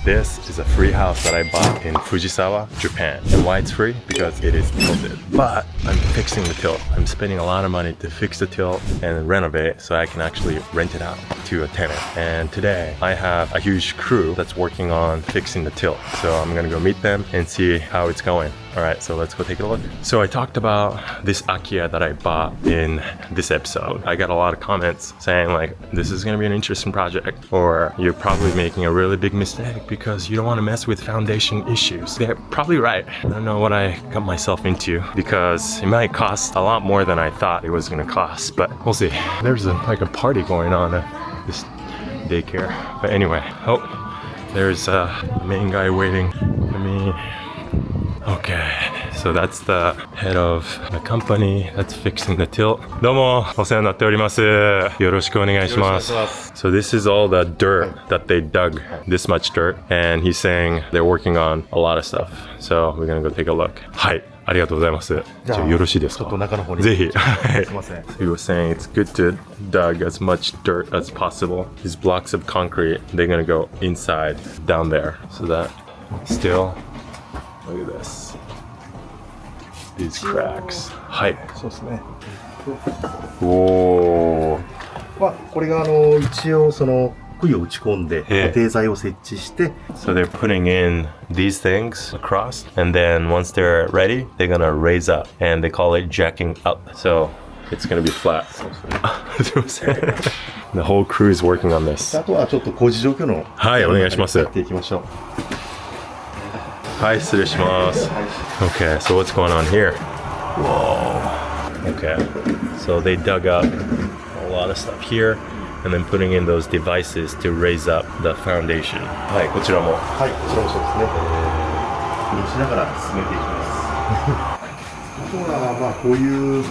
This is a free house that I bought in Fujisawa, Japan. And why it's free? Because it is tilted. But I'm fixing the tilt. I'm spending a lot of money to fix the tilt and renovate so I can actually rent it out to a tenant. And today I have a huge crew that's working on fixing the tilt. So I'm gonna go meet them and see how it's going. All right, so let's go take a look. So I talked about this AKIYA that I bought in this episode. I got a lot of comments saying like, this is gonna be an interesting project, or you're probably making a really big mistake because you don't wanna mess with foundation issues. They're probably right. I don't know what I got myself into because it might cost a lot more than I thought it was gonna cost, but we'll see. There's like a party going on at this daycare. But anyway, oh, there's a main guy waiting for me. Okay, so that's the head of the company that's fixing the tilt. どうもお世話になっております。よろしくお願いします。So this is all the dirt that they dug, this much dirt, and he's saying they're working on a lot of stuff. So we're gonna go take a look. はい、ありがとうございます。じゃあよろしいですか？ちょっと中の方にぜひ。すいません。He was saying it's good to dug as much dirt as possible. These blocks of concrete, they're gonna go inside down there, so that still. Look at this. These cracks. はい。そうですね。おー。これが一応その杭を打ち込んで固定材を設置して。So they're putting in these things across, and then once they're ready, they're gonna raise up, and they call it jacking up. So it's gonna be flat. The whole crew is working on this. あとはちょっと工事状況のはい、お願いします。やっていきましょう。Hi, 失礼します。Okay, so what's going on here? Whoa. Okay, so they dug up a lot of stuff here and then putting in those devices to raise up the foundation. はい、こちらも。はい、こちらもそうですね。気にしながら進めていきます。あとはまあこういう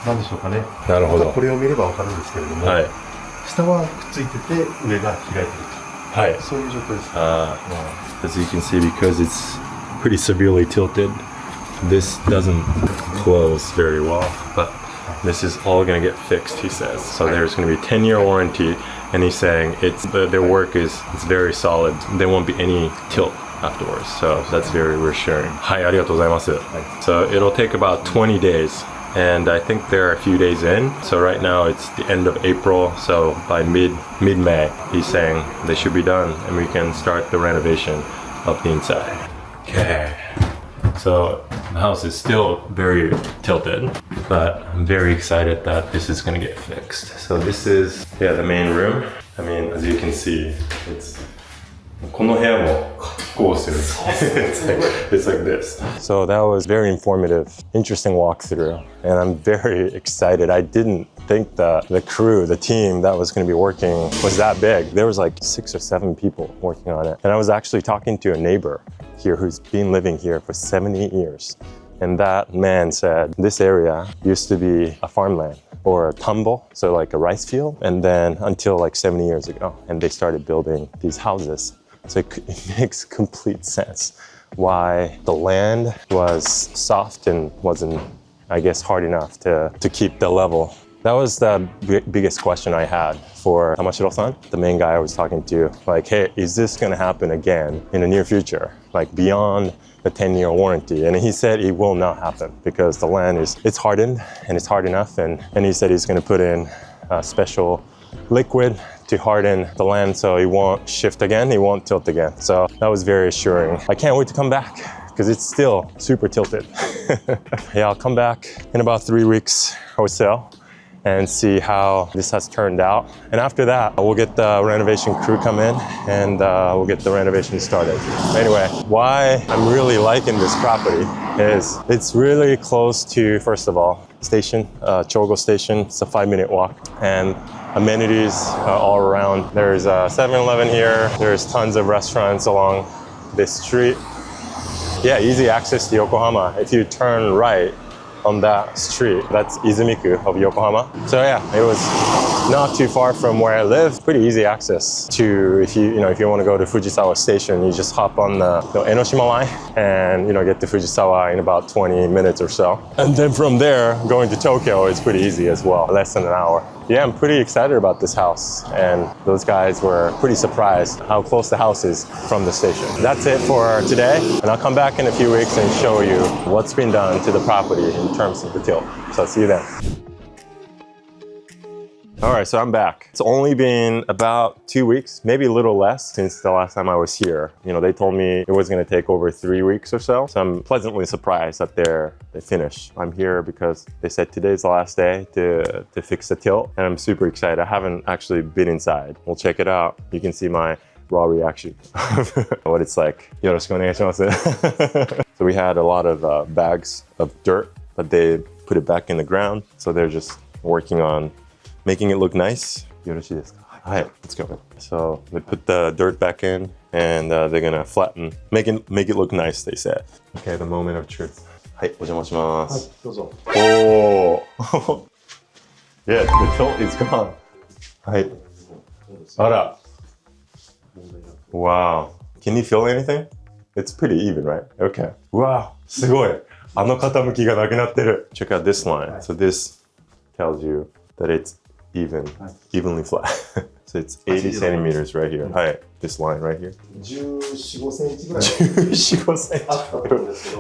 なんでしょうかね。なるほど。これを見ればわかるんですけれども、はい、下はくっついてて上が開いてると。はい。そういう状況です。As you can see, because it's pretty severely tilted, this doesn't close very well, but this is all going to get fixed, he says. So there's going to be 10-year warranty, and he's saying their work is very solid. There won't be any tilt afterwards, so that's very reassuring. はい、ありがとうございます。So it'll take about 20 days. And I think they're a few days in. So right now it's the end of April. So by mid-May, he's saying they should be done and we can start the renovation of the inside. Okay. So the house is still very tilted, but I'm very excited that this is gonna get fixed. So this is, the main room. I mean, as you can see, it's この部屋もこうする。It's like this. So that was very informative, interesting walkthrough, and I'm very excited. I didn't think that the crew, the team that was going to be working was that big. There was like 6 or 7 people working on it. And I was actually talking to a neighbor here who's been living here for 70 years. And that man said this area used to be a farmland or a tumble, so like a rice field, and then until like 70 years ago, and they started building these houses. So it makes complete sense why the land was soft and wasn't, I guess, hard enough to keep the level. That was the biggest question I had for Tamashiro-san, the main guy I was talking to. Like, hey, is this gonna happen again in the near future? Like beyond the 10-year warranty? And he said it will not happen because the land it's hardened and it's hard enough. And he said he's gonna put in a special liquid to harden the land so it won't shift again, it won't tilt again. So that was very assuring. I can't wait to come back because it's still super tilted. Yeah, I'll come back in about 3 weeks or so and see how this has turned out. And after that, we'll get the renovation crew come in and we'll get the renovation started. Anyway, why I'm really liking this property is it's really close to, first of all, station, Chogo Station. It's a 5-minute walk. And amenities all around. There's a 7-Eleven here. There's tons of restaurants along this street. Yeah, easy access to Yokohama. If you turn right on that street, that's Izumiku of Yokohama. So yeah, it was not too far from where I live. Pretty easy access to, if you want to go to Fujisawa station, you just hop on the Enoshima line and get to Fujisawa in about 20 minutes or so. And then from there, going to Tokyo is pretty easy as well, less than an hour. Yeah, I'm pretty excited about this house, and those guys were pretty surprised how close the house is from the station. That's it for today, and I'll come back in a few weeks and show you what's been done to the property in terms of the tilt. So I'll see you then. All right, so I'm back. It's only been about 2 weeks, maybe a little less since the last time I was here. They told me it was gonna take over 3 weeks or so. So I'm pleasantly surprised that they finished. I'm here because they said today's the last day to fix the tilt, and I'm super excited. I haven't actually been inside. We'll check it out. You can see my raw reaction of what it's like. Yoroshiku onegaishimasu. So we had a lot of bags of dirt, but they put it back in the ground. So they're just working on making it look nice. Yoroshii desu ka? Alright, let's go. So they put the dirt back in, and they're gonna flatten, make it look nice, they said. Okay, the moment of truth. Hi, ojamashimashou. Oh! Yeah, the tilt is gone. Hi. Ara. Wow. Can you feel anything? It's pretty even, right? Okay. Wow, すごい。あの傾きがなくなってる. Check out this line. So this tells you that it's evenly flat. So it's 80 centimeters right here. Hi, this line right here. 14-15 センチぐらい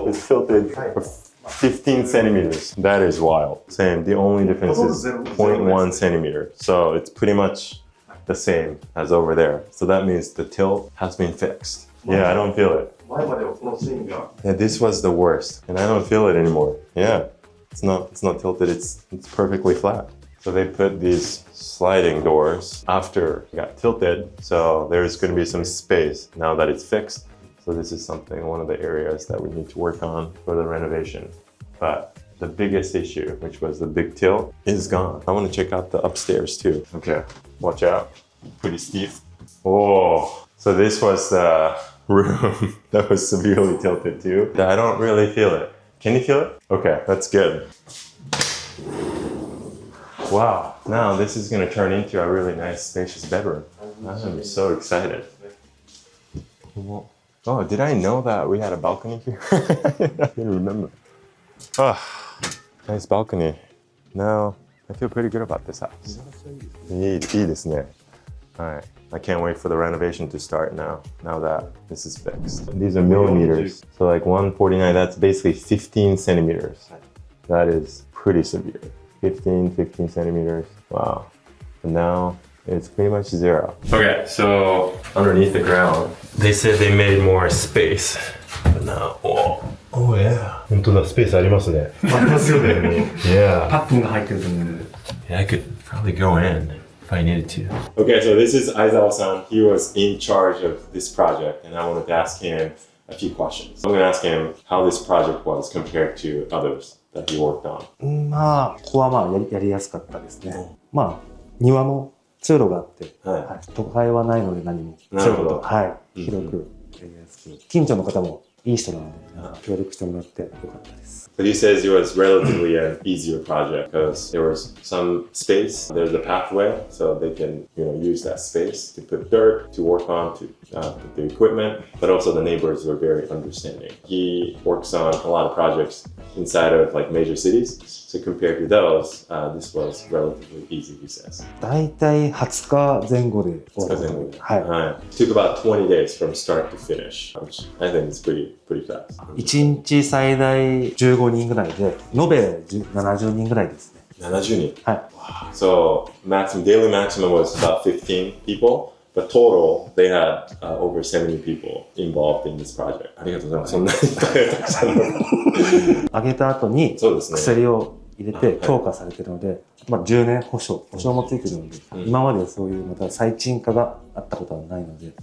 It's tilted for 15 centimeters. That is wild. Same. The only difference is 0.1 centimeter. So it's pretty much the same as over there. So that means the tilt has been fixed. Yeah, I don't feel it. Yeah, this was the worst, and I don't feel it anymore. Yeah, it's not tilted. It's perfectly flat. So they put these sliding doors after it got tilted. So there's going to be some space now that it's fixed. So this is one of the areas that we need to work on for the renovation. But the biggest issue, which was the big tilt, is gone. I want to check out the upstairs too. Okay, watch out. Pretty steep. Oh, so this was the room that was severely tilted too. I don't really feel it. Can you feel it? Okay, that's good. Wow, now this is going to turn into a really nice, spacious bedroom. I'm so excited. Oh, did I know that we had a balcony here? I didn't remember. Oh, nice balcony. Now, I feel pretty good about this house. いいですね. All right, I can't wait for the renovation to start now that this is fixed. These are millimeters, so like 149, that's basically 15 centimeters. That is pretty severe. 15 centimeters. Wow. And now it's pretty much zero. Okay, so underneath the ground, they said they made more space. But now, oh yeah. 本当だ、スペースありますね。ありますよね。Yeah. パッキンが入ってると思うんで。Yeah, I could probably go in if I needed to. Okay, so this is Aizawa-san. He was in charge of this project, and I wanted to ask him a few questions. I'm going to ask him how this project was compared to others that he worked on. ここはやりやすかったですね。庭も通路があって、都会はないので何も通路と、広くやりやすく。近所の方もいい人なので、協力してもらってよかったです。But he says it was relatively an easier project because there was some space. There's a pathway, so they can use that space to put dirt, to work on, to put the equipment. But also the neighbors were very understanding. He works on a lot of projects inside of like major cities. So compared to those, this was relatively easy, he says. だいたい20日前後で終わったと思います。Took about 20 days from start to finish, which I think is pretty fast. 1日最大15人ぐらいで、延べ70人ぐらいですね。70人? はい。So daily maximum was about 15 people. But total, they had over 70 people involved in this project. ありがとうございます。そんなにたくさんの。上げた後に薬を入れて強化されているので、10年保証もついているので、今までそういうまた再鎮火があったことはないので、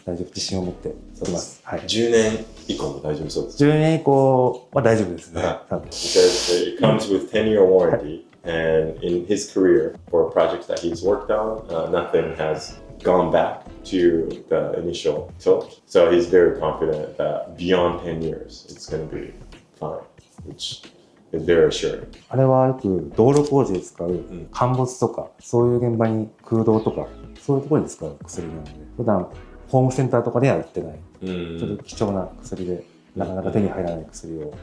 大丈夫、自信を持っています。10年以降も大丈夫そうです。10年以降は大丈夫ですね。Because it comes with 10-year warranty, and in his career for projects that he's worked on, nothing has gone back to the initial tilt. So he's very confident that beyond 10 years, it's going to be fine, which is very assuring. あれはよく道路工事で使う陥没とか、そういう現場に空洞とか、そういうところに使う薬なので、普段ホームセンターとかでは売ってない、ちょっと貴重な薬で、なかなか手に入らない薬を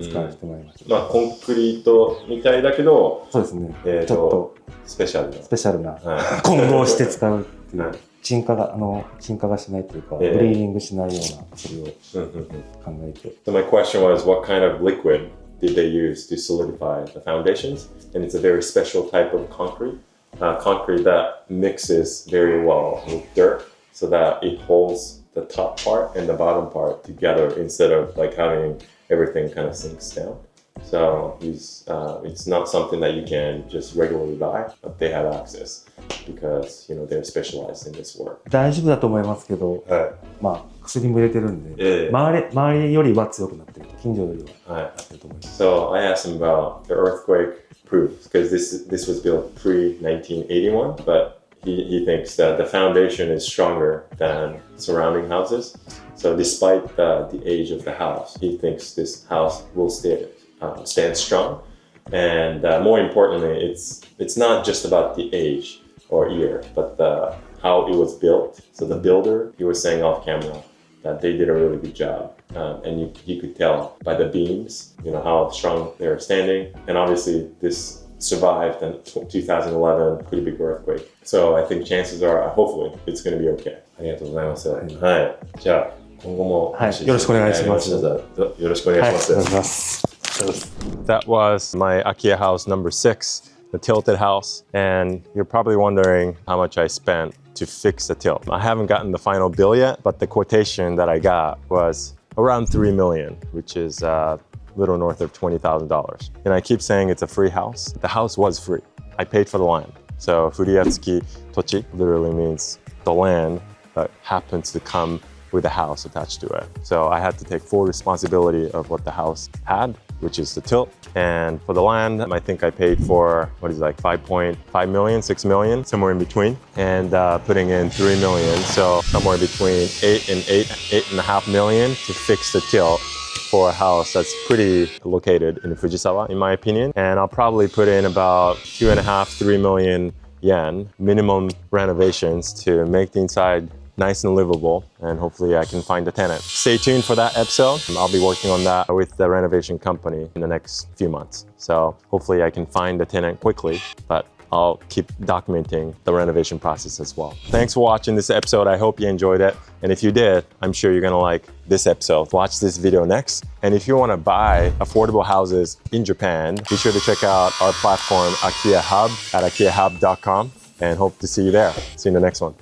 使わせてもらいました。まあコンクリートみたいだけど、そうですね。ちょっとスペシャルな、混合して使うっていう、沈下がしないというか、ブリーディングしないような薬を考えて。So my question was, what kind of liquid did they use to solidify the foundations? And it's a very special type of concrete, concrete that mixes very well with dirt, so that it holds the top part and the bottom part together instead of like having everything kind of sinks down. So it's not something that you can just regularly buy, but they have access because they're specialized in this work. 大丈夫だと思いますけど、まあ薬も入れてるんで、周りよりは強くなってる、近所よりはなってると思います。So I asked him about the earthquake proof because this was built pre-1981, but he thinks that the foundation is stronger than surrounding houses. So despite the age of the house, he thinks this house will stand strong. And more importantly, it's not just about the age or year, but how it was built. So the builder, he was saying off camera that they did a really good job. And you could tell by the beams, how strong they're standing. And obviously this survived in 2011 pretty big earthquake. So I think chances are, hopefully, it's going to be okay. ありがとうございます。はい。じゃあ今後もよろしくお願いします。よろしくお願いします。That was my AKIYA house number 6, the tilted house, and you're probably wondering how much I spent to fix the tilt. I haven't gotten the final bill yet, but the quotation that I got was around 3 million, which is little north of $20,000. And I keep saying it's a free house. The house was free. I paid for the land. So Furiatsuki Tochi literally means the land that happens to come with a house attached to it. So I had to take full responsibility of what the house had, which is the tilt. And for the land, I think I paid for, 5.5 million, 6 million, somewhere in between. And putting in 3 million. So somewhere between 8.5 million to fix the tilt for a house that's pretty located in Fujisawa, in my opinion. And I'll probably put in about 2.5, 3 million yen minimum renovations to make the inside nice and livable, and hopefully I can find a tenant. Stay tuned for that episode. I'll be working on that with the renovation company in the next few months. So hopefully I can find a tenant quickly, but I'll keep documenting the renovation process as well. Thanks for watching this episode. I hope you enjoyed it. And if you did, I'm sure you're gonna like this episode. Watch this video next. And if you wanna buy affordable houses in Japan, be sure to check out our platform, AkiyaHub, at akiyahub.com, and hope to see you there. See you in the next one.